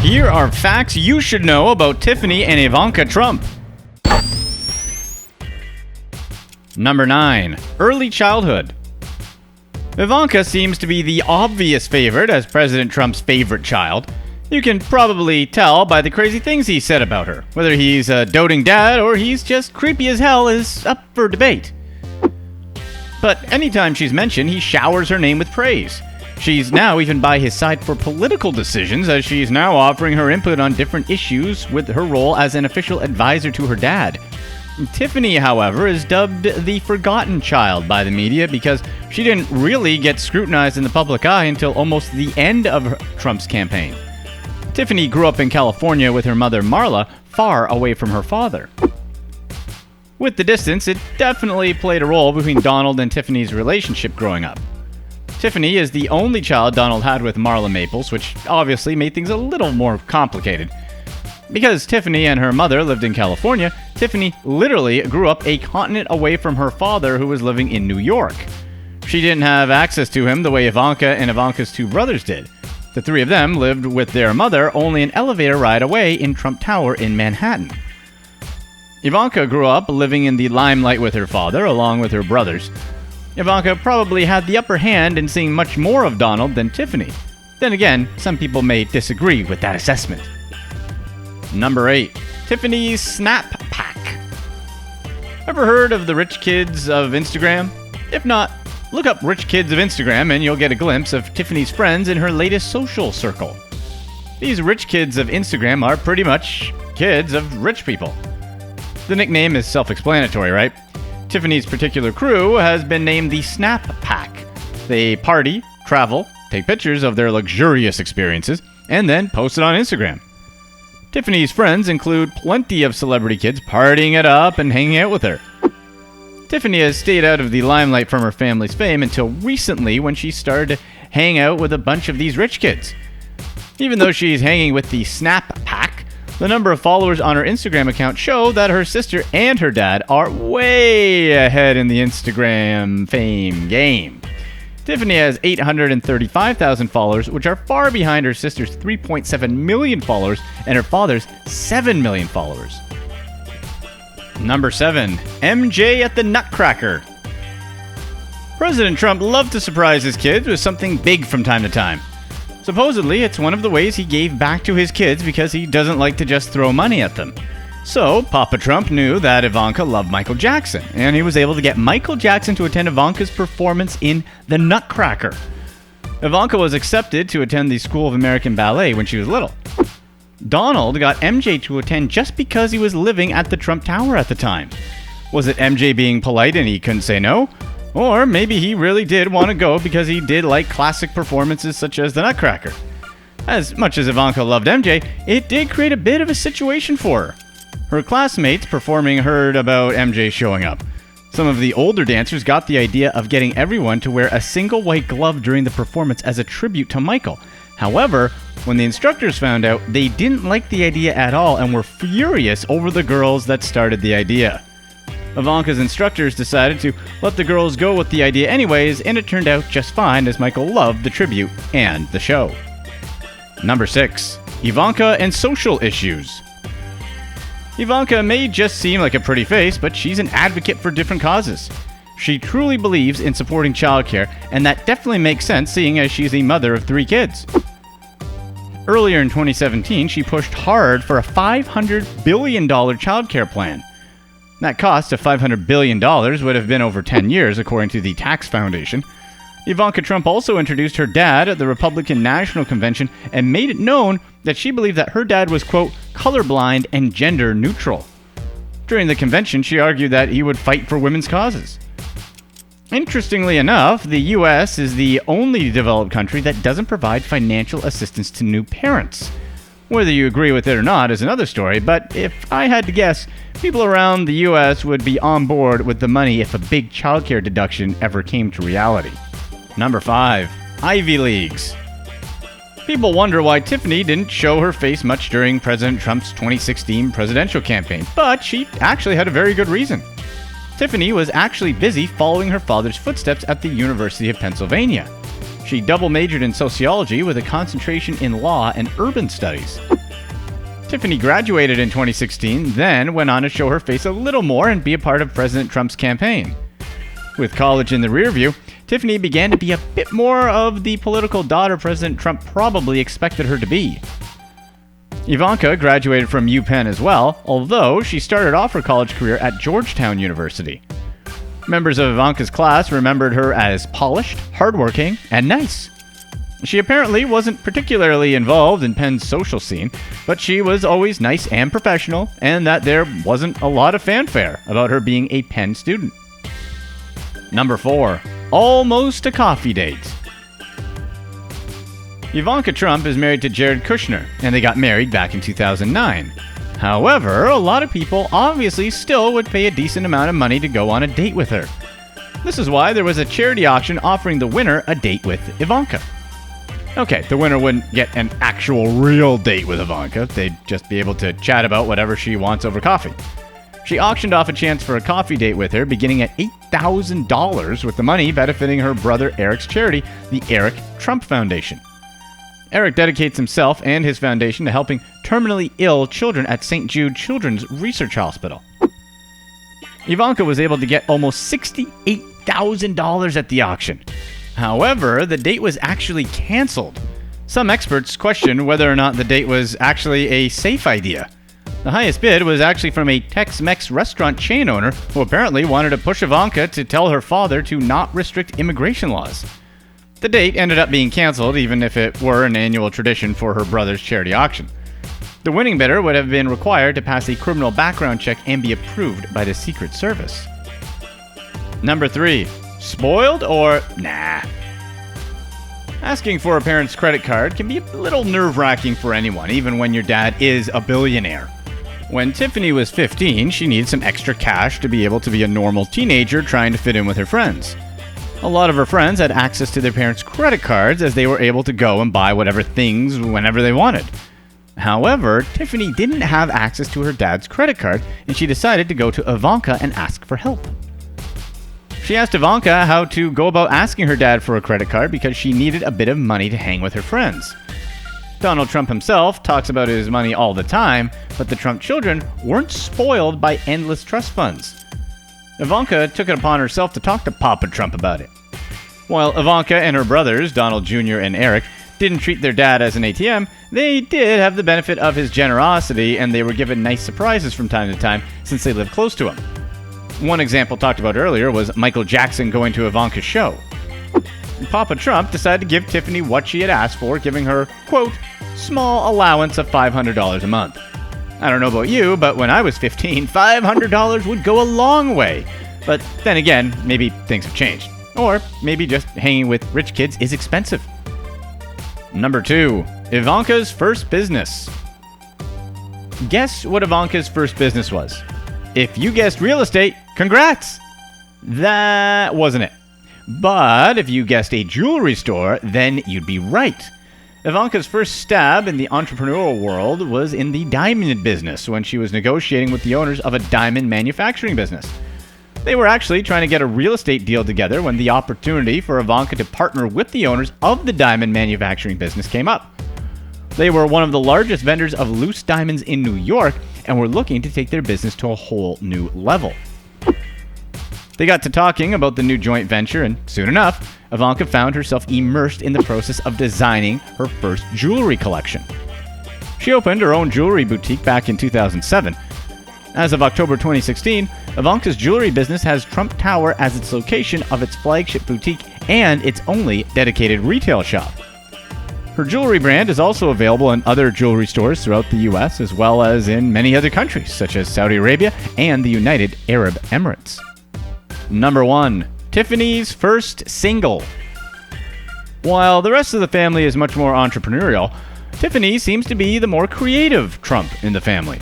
Here are facts you should know about Tiffany and Ivanka Trump. Number 9. Early childhood. Ivanka seems to be the obvious favorite as President Trump's favorite child. You can probably tell by the crazy things he said about her. Whether he's a doting dad or he's just creepy as hell is up for debate. But anytime she's mentioned, he showers her name with praise. She's now even by his side for political decisions, as she's now offering her input on different issues with her role as an official advisor to her dad. Tiffany, however, is dubbed the forgotten child by the media because she didn't really get scrutinized in the public eye until almost the end of Trump's campaign. Tiffany grew up in California with her mother Marla, far away from her father. With the distance, it definitely played a role between Donald and Tiffany's relationship growing up. Tiffany is the only child Donald had with Marla Maples, which obviously made things a little more complicated. Because Tiffany and her mother lived in California, Tiffany literally grew up a continent away from her father, who was living in New York. She didn't have access to him the way Ivanka and Ivanka's two brothers did. The three of them lived with their mother only an elevator ride away in Trump Tower in Manhattan. Ivanka grew up living in the limelight with her father, along with her brothers. Ivanka probably had the upper hand in seeing much more of Donald than Tiffany. Then again, some people may disagree with that assessment. Number 8. Tiffany's Snap Pack. Ever heard of the rich kids of Instagram? If not, look up rich kids of Instagram and you'll get a glimpse of Tiffany's friends in her latest social circle. These rich kids of Instagram are pretty much kids of rich people. The nickname is self-explanatory, right? Tiffany's particular crew has been named the Snap Pack. They party, travel, take pictures of their luxurious experiences, and then post it on Instagram. Tiffany's friends include plenty of celebrity kids partying it up and hanging out with her. Tiffany has stayed out of the limelight from her family's fame until recently, when she started to hang out with a bunch of these rich kids. Even though she's hanging with the Snap Pack, the number of followers on her Instagram account show that her sister and her dad are way ahead in the Instagram fame game. Tiffany has 835,000 followers, which are far behind her sister's 3.7 million followers and her father's 7 million followers. Number 7. MJ at the NUTCRACKER. President Trump loved to surprise his kids with something big from time to time. Supposedly, it's one of the ways he gave back to his kids because he doesn't like to just throw money at them. So, Papa Trump knew that Ivanka loved Michael Jackson, and he was able to get Michael Jackson to attend Ivanka's performance in The NUTCRACKER. Ivanka was accepted to attend the School of American Ballet when she was little. Donald got MJ to attend just because he was living at the Trump Tower at the time. Was it MJ being polite and he couldn't say no? Or maybe he really did want to go because he did like classic performances such as The NUTCRACKER. As much as Ivanka loved MJ, it did create a bit of a situation for her. Her classmates performing heard about MJ showing up. Some of the older dancers got the idea of getting everyone to wear a single white glove during the performance as a tribute to Michael. However, when the instructors found out, they didn't like the idea at all and were furious over the girls that started the idea. Ivanka's instructors decided to let the girls go with the idea anyways, and it turned out just fine as Michael loved the tribute and the show. Number 6. Ivanka and social issues. Ivanka may just seem like a pretty face, but she's an advocate for different causes. She truly believes in supporting childcare, and that definitely makes sense seeing as she's the mother of 3 kids. Earlier in 2017, she pushed hard for a $500 billion childcare plan. That cost of $500 billion would have been over 10 years, according to the Tax Foundation. Ivanka Trump also introduced her dad at the Republican National Convention and made it known that she believed that her dad was, quote, colorblind and gender neutral. During the convention, she argued that he would fight for women's causes. Interestingly enough, the U.S. is the only developed country that doesn't provide financial assistance to new parents. Whether you agree with it or not is another story, but if I had to guess, people around the U.S. would be on board with the money if a big childcare deduction ever came to reality. Number 5. Ivy Leagues. People wonder why Tiffany didn't show her face much during President Trump's 2016 presidential campaign, but she actually had a very good reason. Tiffany was actually busy following her father's footsteps at the University of Pennsylvania. She double majored in sociology with a concentration in law and urban studies. Tiffany graduated in 2016, then went on to show her face a little more and be a part of President Trump's campaign. With college in the rearview, Tiffany began to be a bit more of the political daughter President Trump probably expected her to be. Ivanka graduated from UPenn as well, although she started off her college career at Georgetown University. Members of Ivanka's class remembered her as polished, hardworking, and nice. She apparently wasn't particularly involved in Penn's social scene, but she was always nice and professional, and that there wasn't a lot of fanfare about her being a Penn student. Number 4. Almost a coffee date. Ivanka Trump is married to Jared Kushner, and they got married back in 2009. However, a lot of people obviously still would pay a decent amount of money to go on a date with her. This is why there was a charity auction offering the winner a date with Ivanka. Okay, the winner wouldn't get an actual real date with Ivanka, they'd just be able to chat about whatever she wants over coffee. She auctioned off a chance for a coffee date with her, beginning at $8,000, with the money benefiting her brother Eric's charity, the Eric Trump Foundation. Eric dedicates himself and his foundation to helping terminally ill children at St. Jude Children's Research Hospital. Ivanka was able to get almost $68,000 at the auction. However, the date was actually canceled. Some experts question whether or not the date was actually a safe idea. The highest bid was actually from a Tex-Mex restaurant chain owner who apparently wanted to push Ivanka to tell her father to not restrict immigration laws. The date ended up being canceled, even if it were an annual tradition for her brother's charity auction. The winning bidder would have been required to pass a criminal background check and be approved by the Secret Service. Number 3. Spoiled or nah? Asking for a parent's credit card can be a little nerve-wracking for anyone, even when your dad is a billionaire. When Tiffany was 15, she needed some extra cash to be able to be a normal teenager trying to fit in with her friends. A lot of her friends had access to their parents' credit cards as they were able to go and buy whatever things whenever they wanted. However, Tiffany didn't have access to her dad's credit card, and she decided to go to Ivanka and ask for help. She asked Ivanka how to go about asking her dad for a credit card because she needed a bit of money to hang with her friends. Donald Trump himself talks about his money all the time, but the Trump children weren't spoiled by endless trust funds. Ivanka took it upon herself to talk to Papa Trump about it. While Ivanka and her brothers, Donald Jr. and Eric, didn't treat their dad as an ATM, they did have the benefit of his generosity, and they were given nice surprises from time to time since they lived close to him. One example talked about earlier was Michael Jackson going to Ivanka's show. Papa Trump decided to give Tiffany what she had asked for, giving her, quote, small allowance of $500 a month. I don't know about you, but when I was 15, $500 would go a long way. But then again, maybe things have changed. Or maybe just hanging with rich kids is expensive. Number 2. Ivanka's first business. Guess what Ivanka's first business was? If you guessed real estate, congrats! That wasn't it. But if you guessed a jewelry store, then you'd be right. Ivanka's first stab in the entrepreneurial world was in the diamond business when she was negotiating with the owners of a diamond manufacturing business. They were actually trying to get a real estate deal together when the opportunity for Ivanka to partner with the owners of the diamond manufacturing business came up. They were one of the largest vendors of loose diamonds in New York and were looking to take their business to a whole new level. They got to talking about the new joint venture, and soon enough, Ivanka found herself immersed in the process of designing her first jewelry collection. She opened her own jewelry boutique back in 2007. As of October 2016, Ivanka's jewelry business has Trump Tower as its location of its flagship boutique and its only dedicated retail shop. Her jewelry brand is also available in other jewelry stores throughout the US, as well as in many other countries, such as Saudi Arabia and the United Arab Emirates. Number 1. Tiffany's first single. While the rest of the family is much more entrepreneurial, Tiffany seems to be the more creative Trump in the family.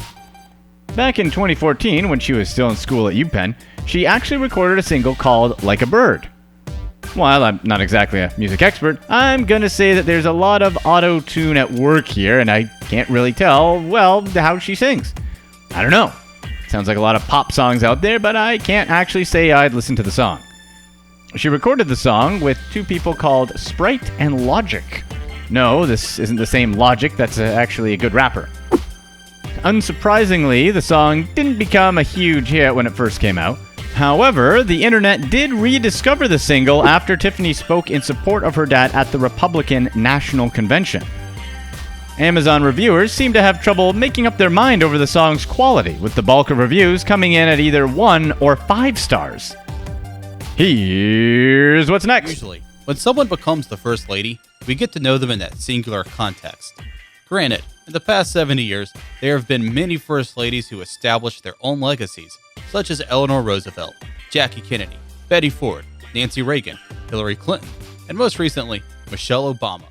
Back in 2014, when she was still in school at UPenn, she actually recorded a single called Like a Bird. While I'm not exactly a music expert, I'm gonna say that there's a lot of auto-tune at work here, and I can't really tell, well, how she sings. I don't know. Sounds like a lot of pop songs out there, but I can't actually say I'd listen to the song. She recorded the song with two people called Sprite and Logic. No, this isn't the same Logic that's actually a good rapper. Unsurprisingly, the song didn't become a huge hit when it first came out. However, the internet did rediscover the single after Tiffany spoke in support of her dad at the Republican National Convention. Amazon reviewers seem to have trouble making up their mind over the song's quality, with the bulk of reviews coming in at either 1 or 5 stars. Here's what's next. Usually, when someone becomes the First Lady, we get to know them in that singular context. Granted, in the past 70 years, there have been many First Ladies who established their own legacies, such as Eleanor Roosevelt, Jackie Kennedy, Betty Ford, Nancy Reagan, Hillary Clinton, and most recently, Michelle Obama.